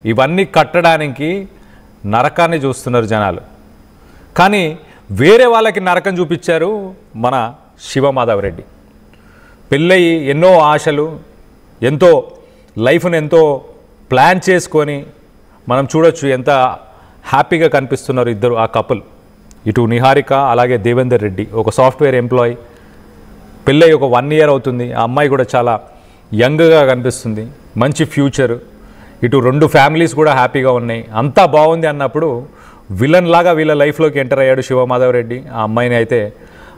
ఇవన్నీ కట్టడానికి నరకాన్ని చూస్తున్నారు జనాలు. కానీ వేరే వాళ్ళకి నరకం చూపించారు మన శివమాధవరెడ్డి. పెళ్ళయి ఎన్నో ఆశలు, ఎంతో లైఫ్ను ఎంతో ప్లాన్ చేసుకొని మనం చూడొచ్చు ఎంత హ్యాపీగా కనిపిస్తున్నారు ఇద్దరు ఆ కపుల్. ఇటు నిహారిక అలాగే దేవేందర్ రెడ్డి, ఒక సాఫ్ట్వేర్ ఎంప్లాయీ. పెళ్ళయి ఒక 1 year అవుతుంది. ఆ అమ్మాయి కూడా చాలా యంగ్గా కనిపిస్తుంది, మంచి ఫ్యూచర్. ఇటు 2 ఫ్యామిలీస్ కూడా హ్యాపీగా ఉన్నాయి. అంతా బాగుంది అన్నప్పుడు విలన్ లాగా వీళ్ళ లైఫ్లోకి ఎంటర్ అయ్యాడు శివమాధవరెడ్డి. ఆ అమ్మాయిని అయితే,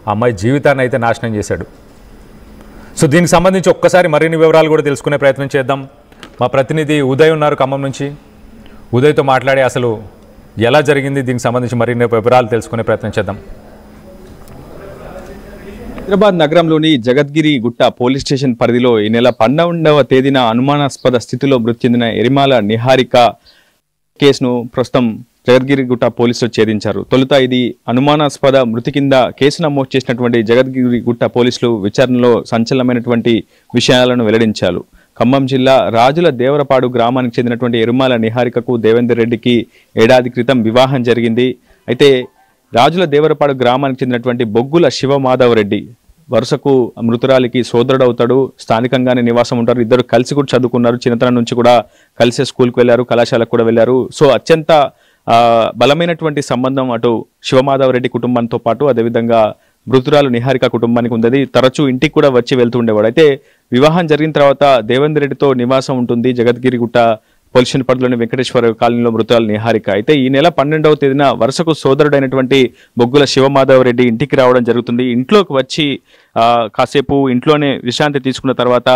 ఆ అమ్మాయి జీవితాన్ని అయితే నాశనం చేశాడు. సో దీనికి సంబంధించి ఒక్కసారి మరిన్ని వివరాలు కూడా తెలుసుకునే ప్రయత్నం చేద్దాం. మా ప్రతినిధి ఉదయ్ ఉన్నారు ఖమ్మం నుంచి. ఉదయ్తో మాట్లాడి అసలు ఎలా జరిగింది, దీనికి సంబంధించి మరిన్ని వివరాలు తెలుసుకునే ప్రయత్నం చేద్దాం. హైదరాబాద్ నగరంలోని జగద్గిరి గుట్ట పోలీస్ స్టేషన్ పరిధిలో ఈ నెల 12వ తేదీన అనుమానాస్పద స్థితిలో మృతి చెందిన ఎరిమాల నిహారిక కేసును ప్రస్తుతం జగద్గిరి గుట్ట పోలీసులు ఛేదించారు. తొలుత ఇది అనుమానాస్పద మృతి కింద కేసు నమోదు చేసినటువంటి జగద్గిరి గుట్ట పోలీసులు విచారణలో సంచలనమైనటువంటి విషయాలను వెల్లడించారు. ఖమ్మం జిల్లా రాజుల దేవరపాడు గ్రామానికి చెందినటువంటి ఎరిమాల నిహారికకు దేవేందర్ రెడ్డికి ఏడాది క్రితం వివాహం జరిగింది. అయితే రాజుల దేవరపాడు గ్రామానికి చెందినటువంటి బొగ్గుల శివమాధవరెడ్డి వరుసకు మృతురాలికి సోదరుడవుతాడు. స్థానికంగానే నివాసం ఉంటారు. ఇద్దరు కలిసి కూడా చదువుకున్నారు. చిన్నతనం నుంచి కూడా కలిసే స్కూల్కి వెళ్ళారు, కళాశాలకు కూడా వెళ్ళారు. సో అత్యంత బలమైనటువంటి సంబంధం అటు శివమాధవరెడ్డి కుటుంబంతో పాటు అదేవిధంగా మృతురాలు నిహారిక కుటుంబానికి ఉంది. తరచూ ఇంటికి కూడా వచ్చి వెళ్తుండేవాడు. అయితే వివాహం జరిగిన తర్వాత దేవేందర్ రెడ్డితో నివాసం ఉంటుంది జగద్గిరిగుట్ట పోలీస్ స్టేషన్ పరిధిలోని వెంకటేశ్వర కాలనీలో మృతురాలు నిహారిక. అయితే ఈ నెల 12వ తేదీన వరుసకు సోదరుడైనటువంటి బొగ్గుల శివమాధవరెడ్డి ఇంటికి రావడం జరుగుతుంది. ఇంట్లోకి వచ్చి కాసేపు ఇంట్లోనే విశ్రాంతి తీసుకున్న తర్వాత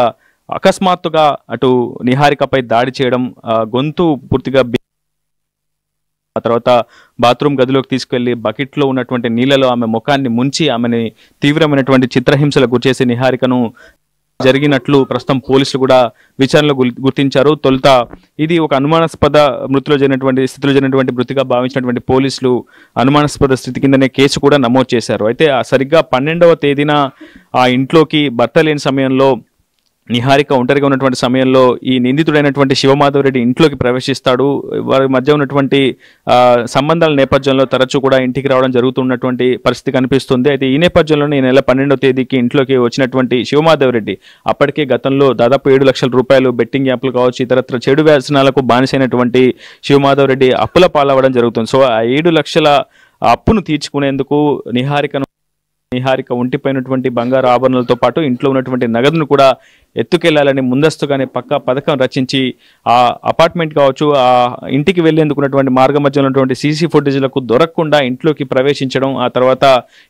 అకస్మాత్తుగా అటు నిహారికపై దాడి చేయడం, గొంతు పూర్తిగా ఆ తర్వాత బాత్రూమ్ గదిలోకి తీసుకెళ్లి బకెట్లో ఉన్నటువంటి నీళ్లలో ఆమె ముఖాన్ని ముంచి ఆమెని తీవ్రమైనటువంటి చిత్రహింసలకు గురిచేసి నిహారికను జరిగినట్లు ప్రస్తుతం పోలీసులు కూడా విచారణలో గుర్తించారు. తొలుత ఇది ఒక అనుమానాస్పద స్థితిలో జరిగినటువంటి మృతిగా భావించినటువంటి పోలీసులు అనుమానాస్పద స్థితి కిందనే కేసు కూడా నమోదు చేశారు. అయితే సరిగ్గా 12వ తేదీన ఆ ఇంట్లోకి భర్త లేని సమయంలో నిహారిక ఒంటరిగా ఉన్నటువంటి సమయంలో ఈ నిందితుడైనటువంటి శివమాధవరెడ్డి ఇంట్లోకి ప్రవేశిస్తాడు. వారి మధ్య ఉన్నటువంటి సంబంధాల నేపథ్యంలో తరచూ కూడా ఇంటికి రావడం జరుగుతున్నటువంటి పరిస్థితి కనిపిస్తుంది. అయితే ఈ నేపథ్యంలోనే ఈ నెల 12వ తేదీకి ఇంట్లోకి వచ్చినటువంటి శివమాధవరెడ్డి అప్పటికే గతంలో దాదాపు 7 లక్షల రూపాయలు బెట్టింగ్ యాప్లు కావచ్చు, ఇతరత్ర చెడు వ్యసనాలకు బానిసైనటువంటి శివమాధవరెడ్డి అప్పుల పాలవడం జరుగుతుంది. సో ఆ 7 లక్షల అప్పును తీర్చుకునేందుకు నిహారిక ఒంటిపైనటువంటి బంగారు ఆభరణాలతో పాటు ఇంట్లో ఉన్నటువంటి నగదును కూడా ఎత్తుకెళ్లాలని ముందస్తుగానే పక్కా పథకం రచించి ఆ అపార్ట్మెంట్ కావచ్చు, ఆ ఇంటికి వెళ్లేందుకున్నటువంటి మార్గ మధ్యలో ఉన్నటువంటి సీసీ ఫుటేజ్లకు దొరకకుండా ఇంట్లోకి ప్రవేశించడం, ఆ తర్వాత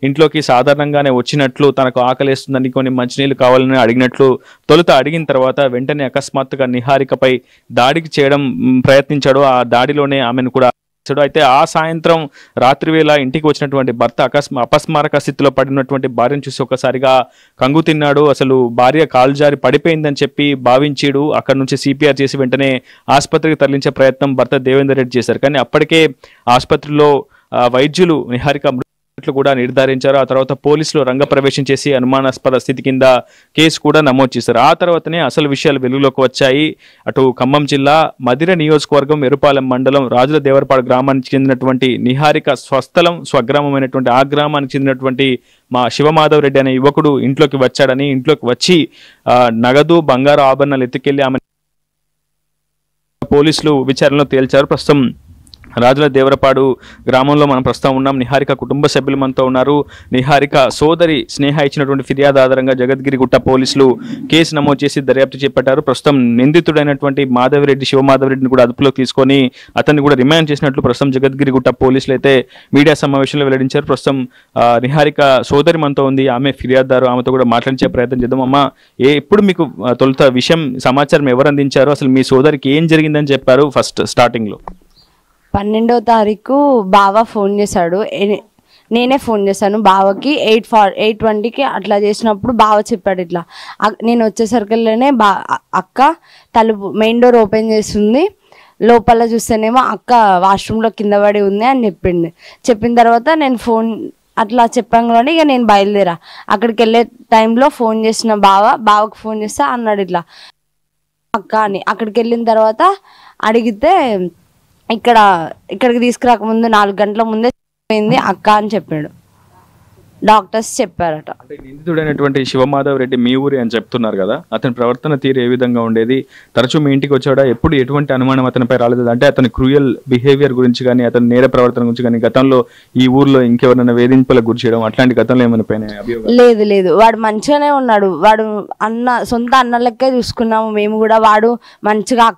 ఇంట్లోకి సాధారణంగానే వచ్చినట్లు తనకు ఆకలేస్తుందని కొన్ని మంచినీళ్ళు కావాలని అడిగినట్లు తొలుత అడిగిన తర్వాత వెంటనే అకస్మాత్తుగా నిహారికపై దాడికి చేయడం ప్రయత్నించాడు. ఆ దాడిలోనే ఆమెను కూడా. అయితే ఆ సాయంత్రం రాత్రి వేళ ఇంటికి వచ్చినటువంటి భర్త అపస్మారక స్థితిలో పడినటువంటి భార్యను చూసి ఒకసారిగా కంగు తిన్నాడు. అసలు భార్య కాలు జారి పడిపోయిందని చెప్పి భావించాడు. అక్కడ నుంచి సిపిఆర్ చేసి వెంటనే ఆసుపత్రికి తరలించే ప్రయత్నం భర్త దేవేందర్ రెడ్డి చేశారు. కానీ అప్పటికే ఆసుపత్రిలో వైద్యులు నిహారిక కూడా నిర్ధారించారు. ఆ తర్వాత పోలీసులు రంగప్రవేశం చేసి అనుమానాస్పద స్థితి కింద కేసు కూడా నమోదు చేశారు. ఆ తర్వాతనే అసలు విషయాలు వెలుగులోకి వచ్చాయి. అటు ఖమ్మం జిల్లా మదిర నియోజకవర్గం ఎరుపాలెం మండలం రాజుల దేవరపాడు గ్రామానికి చెందినటువంటి నిహారిక స్వస్థలం స్వగ్రామమైనటువంటి ఆ గ్రామానికి చెందినటువంటి మా శివమాధవరెడ్డి అనే యువకుడు ఇంట్లోకి వచ్చాడని, ఇంట్లోకి వచ్చి నగదు బంగారు ఆభరణాలు ఎత్తుకెళ్లి ఆమె పోలీసులు విచారణలో తేల్చారు. ప్రస్తుతం రాజుల దేవరపాడు గ్రామంలో మనం ప్రస్తుతం ఉన్నాం. నిహారిక కుటుంబ సభ్యులు మనతో ఉన్నారు. నిహారిక సోదరి స్నేహ ఇచ్చినటువంటి ఫిర్యాదు ఆధారంగా జగద్గిరిగుట్ట పోలీసులు కేసు నమోదు చేసి దర్యాప్తు చేపట్టారు. ప్రస్తుతం నిందితుడైనటువంటి శివమాధవరెడ్డిని కూడా అదుపులోకి తీసుకొని అతన్ని కూడా రిమాండ్ చేసినట్లు ప్రస్తుతం జగద్గిరిగుట్ట పోలీసులు అయితే మీడియా సమావేశంలో వెల్లడించారు. ప్రస్తుతం నిహారిక సోదరి మనతో ఉంది, ఆమె ఫిర్యాదుదారు. ఆమెతో కూడా మాట్లాడించే ప్రయత్నం చేద్దాం. అమ్మ, ఎప్పుడు మీకు తొలుత సమాచారం ఎవరు అందించారు, అసలు మీ సోదరికి ఏం జరిగిందని చెప్పారు ఫస్ట్ స్టార్టింగ్ లో? 12వ తారీఖు బావ ఫోన్ చేశాడు. నేనే ఫోన్ చేశాను బావకి. 8:20కి అట్లా చేసినప్పుడు బావ చెప్పాడు ఇట్లా. నేను వచ్చేసరికల్లోనే అక్క తలుపు మెయిన్ డోర్ ఓపెన్ చేస్తుంది, లోపల చూస్తేనేమో అక్క వాష్రూమ్లో కింద పడి ఉంది అని చెప్పిన తర్వాత నేను ఫోన్ అట్లా చెప్పంగానే ఇక నేను బయలుదేరా. అక్కడికి వెళ్ళే టైంలో ఫోన్ చేసిన బావకు ఫోన్ చేస్తే అన్నాడు ఇట్లా అక్క అని. అక్కడికి వెళ్ళిన తర్వాత అడిగితే ఇక్కడికి తీసుకురాకముందు 4 గంటల ముందే పోయింది అక్క అని చెప్పాడు. డాక్టర్స్ చెప్పారట. అంటే నిందితుడైనటువంటి శివమాధవ్ రెడ్డి మీ ఊరి అని చెప్తున్నారు కదా, అతని ప్రవర్తన తీరు ఏ విధంగా ఉండేది? తరచూ మీ ఇంటికి వచ్చాడా? ఎప్పుడు ఎటువంటి అనుమానం అతనిపై రాలేదు? అంటే అతని క్రూయల్ బిహేవియర్ గురించి కానీ, అతని నేర ప్రవర్తన గురించి కానీ, గతంలో ఈ ఊర్లో ఇంకెవరైనా వేధింపులకు గురి చేయడం అట్లాంటి గతంలో ఏమైనా పైన అభియోగాలు? లేదు, వాడు మంచిగానే ఉన్నాడు. వాడు సొంత అన్న లెక్కే చూసుకున్నాము మేము కూడా. వాడు మంచిగా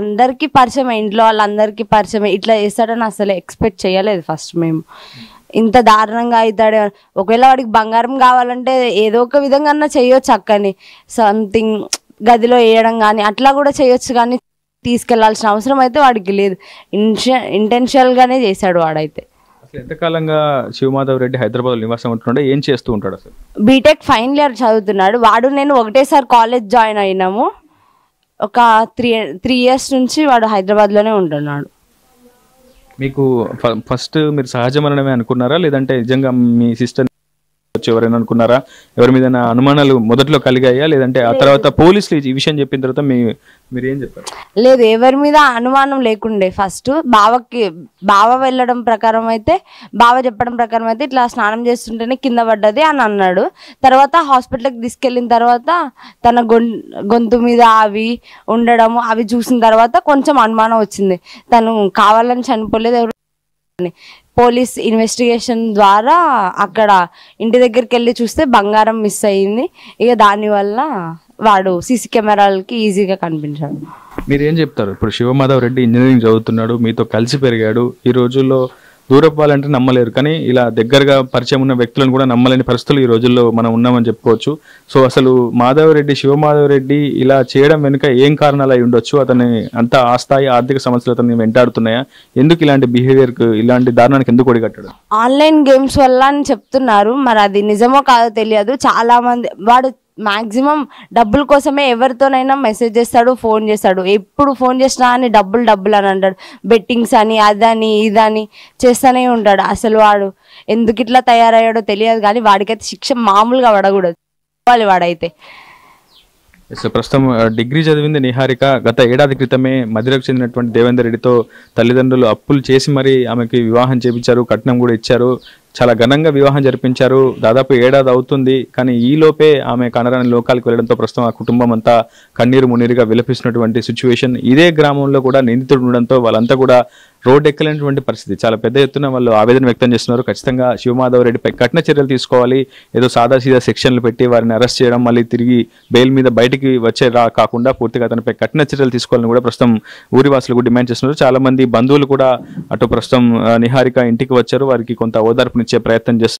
అందరికీ పరిచయం, ఇంట్లో వాళ్ళందరికీ పరిచయం. ఇట్లా చేస్తాడని అసలు ఎక్స్పెక్ట్ చేయలేదు ఫస్ట్ మేము. ఇంత దారుణంగా అవుతాడు. ఒకవేళ వాడికి బంగారం కావాలంటే ఏదో ఒక విధంగా అన్నా చేయొచ్చు అక్కని, సంథింగ్ గదిలో వేయడం కానీ అట్లా కూడా చేయొచ్చు, కానీ తీసుకెళ్లాల్సిన అవసరం అయితే వాడికి లేదు. ఇంటెన్షనల్గానే చేశాడు వాడైతే. అసలు ఎంతకాలంగా శివమాధవ్ రెడ్డి హైదరాబాద్ నివాసం ఉంటున్నాడు? ఏం చేస్తూ ఉంటాడు అసలు? బీటెక్ ఫైనల్ ఇయర్ చదువుతున్నాడు. వాడు నేను ఒకటేసారి కాలేజ్ జాయిన్ అయినాము. ఒక 3 years నుంచి వాడు హైదరాబాద్లోనే ఉంటున్నాడు. మీకు ఫస్ట్ మీరు సహజ మరణమే అనుకున్నారా, లేదంటే నిజంగా మీ సిస్టర్ ఎవరైనా అనుకున్నారా? ఎవరి మీద అనుమానాలు మొదట్లో కలిగాయా, లేదంటే ఆ తర్వాత పోలీసులు ఈ విషయం చెప్పిన తర్వాత మీరు ఏం చెప్పారు? లేదు, ఎవరి మీద అనుమానం లేకుండే. ఫస్ట్ బావ వెళ్ళడం ప్రకారం అయితే, బావ చెప్పడం ప్రకారం అయితే ఇట్లా స్నానం చేస్తుంటేనే కింద పడ్డది అని అన్నాడు. తర్వాత హాస్పిటల్కి తీసుకెళ్ళిన తర్వాత తన గొంతు మీద అవి ఉండడము అవి చూసిన తర్వాత కొంచెం అనుమానం వచ్చింది. తను కావాలని చనిపోలేదు, ఎవరు పోలీస్ ఇన్వెస్టిగేషన్ ద్వారా అక్కడ ఇంటి దగ్గరికి వెళ్ళి చూస్తే బంగారం మిస్ అయ్యింది. ఇక దానివల్ల వాడు సీసీ కెమెరాలకి ఈజీగా కనిపించాడు. మీరు ఏం చెప్తారు? ఇప్పుడు శివమాధవ్ రెడ్డి ఇంజనీరింగ్ చదువుతున్నాడు, మీతో కలిసి పెరిగాడు. ఈ రోజుల్లో దూరపు వాళ్ళంటే నమ్మలేరు, కానీ ఇలా దగ్గరగా పరిచయం ఉన్న వ్యక్తులను కూడా నమ్మలేని పరిస్థితులు ఈ రోజుల్లో మనం ఉన్నామని చెప్పుకోవచ్చు. సో అసలు శివమాధవ్ రెడ్డి ఇలా చేయడం వెనుక ఏం కారణాలు అయి ఉండొచ్చు? అతని అంత ఆస్థాయి ఆర్థిక సమస్యలు అతన్ని వెంటాడుతున్నాయా? ఎందుకు ఇలాంటి బిహేవియర్కి, ఇలాంటి దారుణానికి ఎందుకు ఒడిగట్టాడు? ఆన్లైన్ గేమ్స్ వల్ల అని చెప్తున్నారు, మరి అది నిజమో కాదో తెలియదు. చాలా మంది వాడు మాక్సిమం డబ్బుల కోసమే ఎవరితోనైనా మెసేజ్ చేస్తాడు, ఫోన్ చేస్తాడు. ఎప్పుడు ఫోన్ చేసినా అని డబ్బులు అని అంటాడు. బెట్టింగ్స్ అని అదని ఇదని చేస్తూనే ఉంటాడు. అసలు వాడు ఎందుకు ఇట్లా తయారయ్యాడో తెలియదు, కానీ వాడికైతే శిక్ష మామూలుగా పడకూడదు వాడైతే. ప్రస్తుతం డిగ్రీ చదివింది నిహారిక. గత ఏడాది క్రితమే మదిరకు చెందినటువంటి దేవేందర్ రెడ్డితో తల్లిదండ్రులు అప్పులు చేసి మరీ ఆమెకి వివాహం చేపించారు, కట్నం కూడా ఇచ్చారు. చాలా ఘనంగా వివాహం జరిపించారు. దాదాపు ఏడాది అవుతుంది, కానీ ఈ లోపే ఆమె కనరాని లోకాలకు వెళ్ళడంతో ప్రస్తుతం ఆ కుటుంబం అంతా కన్నీరు మున్నీరుగా విలపిస్తున్నటువంటి సిచ్యువేషన్. ఇదే గ్రామంలో కూడా నిందితుడు ఉండడంతో వాళ్ళంతా కూడా రోడ్డు ఎక్కలేనటువంటి పరిస్థితి. చాలా పెద్ద ఎత్తున వాళ్ళు ఆవేదన వ్యక్తం చేస్తున్నారు. ఖచ్చితంగా శివమాధవ్ రెడ్డిపై కఠిన చర్యలు తీసుకోవాలి. ఏదో సాదాసీదా సెక్షన్లు పెట్టి వారిని అరెస్ట్ చేయడం, మళ్ళీ తిరిగి బెయిల్ మీద బయటికి వచ్చే కాకుండా పూర్తిగా అతనిపై కఠిన చర్యలు తీసుకోవాలని కూడా ప్రస్తుతం ఊరివాసులు కూడా డిమాండ్ చేస్తున్నారు. చాలా మంది బంధువులు కూడా అటు ప్రస్తుతం నిహారిక ఇంటికి వచ్చారు, వారికి కొంత ఓదార్పునిచ్చే ప్రయత్నం చేస్తున్నారు.